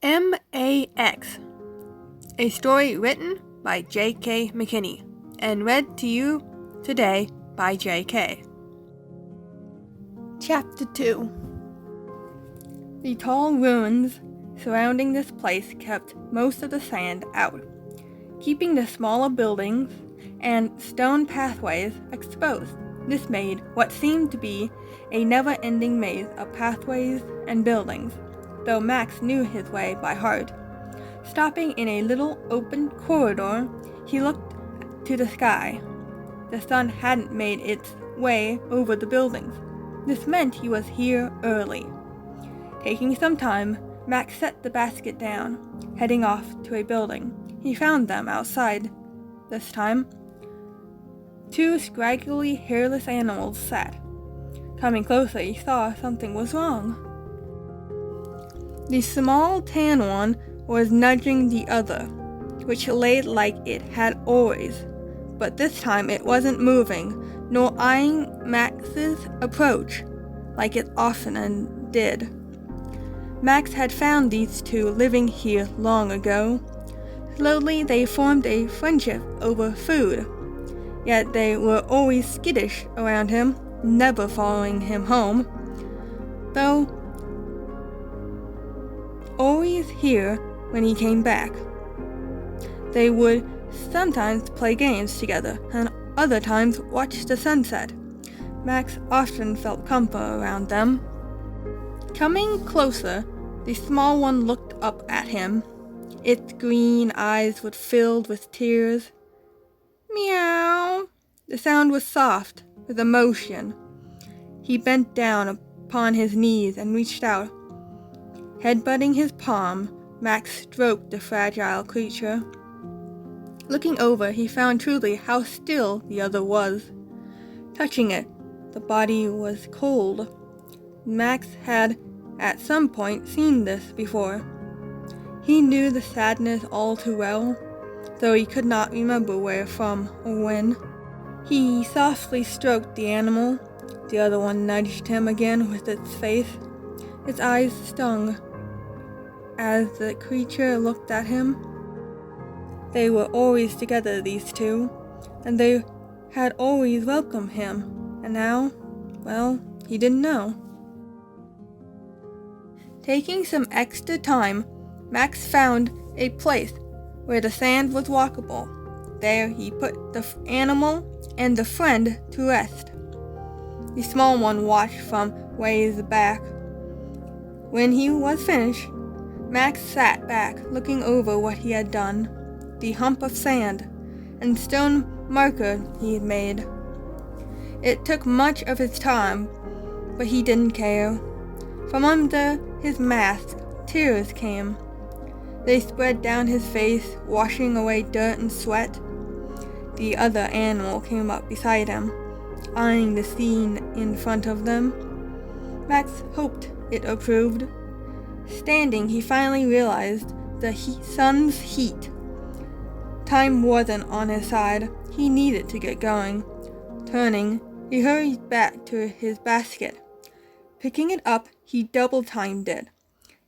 M.A.X. A story written by J.K. McKinney and read to you today by J.K. Chapter 2. The tall ruins surrounding this place kept most of the sand out, keeping the smaller buildings and stone pathways exposed. This made what seemed to be a never-ending maze of pathways and buildings, though Max knew his way by heart. Stopping in a little open corridor, he looked to the sky. The sun hadn't made its way over the buildings. This meant he was here early. Taking some time, Max set the basket down, heading off to a building. He found them outside. This time, two scraggly, hairless animals sat. Coming closer, he saw something was wrong. The small tan one was nudging the other, which lay like it had always, but this time it wasn't moving, nor eyeing Max's approach, like it often did. Max had found these two living here long ago. Slowly they formed a friendship over food, yet they were always skittish around him, never following him home, though always here when he came back. They would sometimes play games together, and other times watch the sunset. Max often felt comfort around them. Coming closer, the small one looked up at him. Its green eyes were filled with tears. Meow! The sound was soft, with emotion. He bent down upon his knees and reached out. Headbutting his palm, Max stroked the fragile creature. Looking over, he found truly how still the other was. Touching it, the body was cold. Max had at some point seen this before. He knew the sadness all too well, though he could not remember where from or when. He softly stroked the animal. The other one nudged him again with its face. Its eyes stung as the creature looked at him. They were always together, these two, and they had always welcomed him, and now, well, he didn't know. Taking some extra time, Max found a place where the sand was walkable. There he put the animal and the friend to rest. The small one watched from ways back. When he was finished, Max sat back, looking over what he had done, the hump of sand and stone marker he had made. It took much of his time, but he didn't care. From under his mask, tears came. They spread down his face, washing away dirt and sweat. The other animal came up beside him, eyeing the scene in front of them. Max hoped it approved. Standing, he finally realized the sun's heat. Time wasn't on his side. He needed to get going. Turning, he hurried back to his basket. Picking it up, he double-timed it,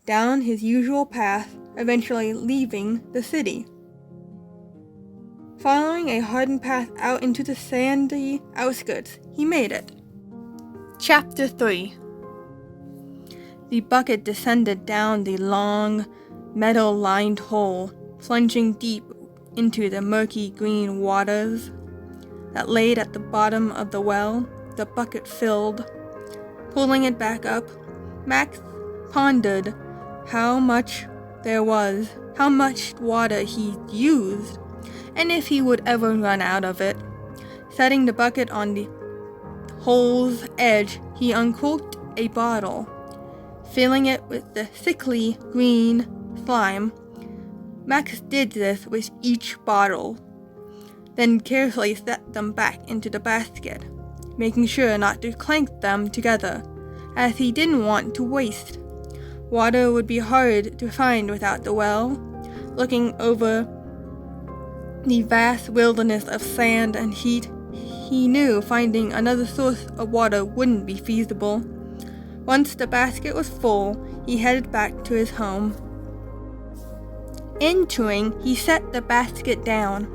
down his usual path, eventually leaving the city. Following a hardened path out into the sandy outskirts, he made it. Chapter 3. The bucket descended down the long, metal-lined hole, plunging deep into the murky green waters that laid at the bottom of the well. The bucket filled. Pulling it back up, Max pondered how much there was, how much water he used, and if he would ever run out of it. Setting the bucket on the hole's edge, he uncorked a bottle, filling it with the sickly green slime. Max did this with each bottle, then carefully set them back into the basket, making sure not to clank them together, as he didn't want to waste. Water would be hard to find without the well. Looking over the vast wilderness of sand and heat, he knew finding another source of water wouldn't be feasible. Once the basket was full, he headed back to his home. Entering, he set the basket down.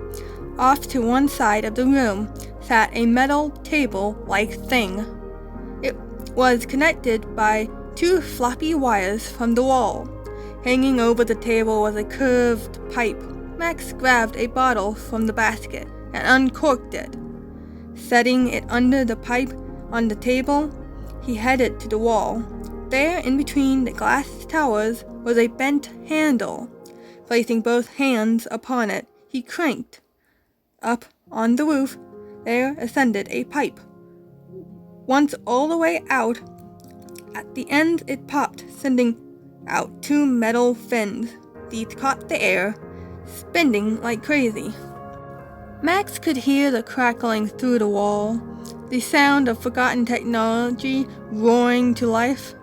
Off to one side of the room sat a metal table-like thing. It was connected by 2 floppy wires from the wall. Hanging over the table was a curved pipe. Max grabbed a bottle from the basket and uncorked it. Setting it under the pipe on the table, he headed to the wall. There, in between the glass towers, was a bent handle. Placing both hands upon it, he cranked. Up on the roof, there ascended a pipe. Once all the way out, at the end it popped, sending out 2 metal fins. These caught the air, spinning like crazy. Max could hear the crackling through the wall, the sound of forgotten technology roaring to life.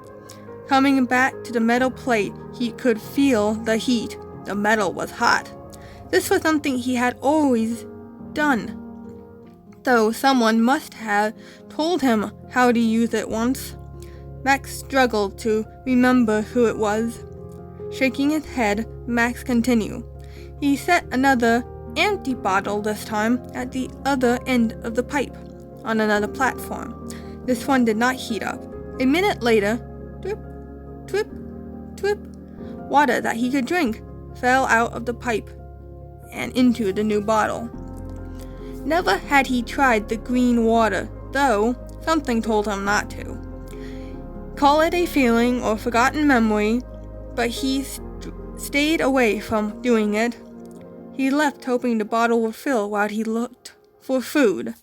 Coming back to the metal plate, he could feel the heat. The metal was hot. This was something he had always done, though someone must have told him how to use it once. Max struggled to remember who it was. Shaking his head, Max continued. He set another empty bottle this time at the other end of the pipe, on another platform. This one did not heat up. A minute later, drip, drip, drip, water that he could drink fell out of the pipe and into the new bottle. Never had he tried the green water, though something told him not to. Call it a feeling or forgotten memory, but he stayed away from doing it. He left hoping the bottle would fill while he looked for food.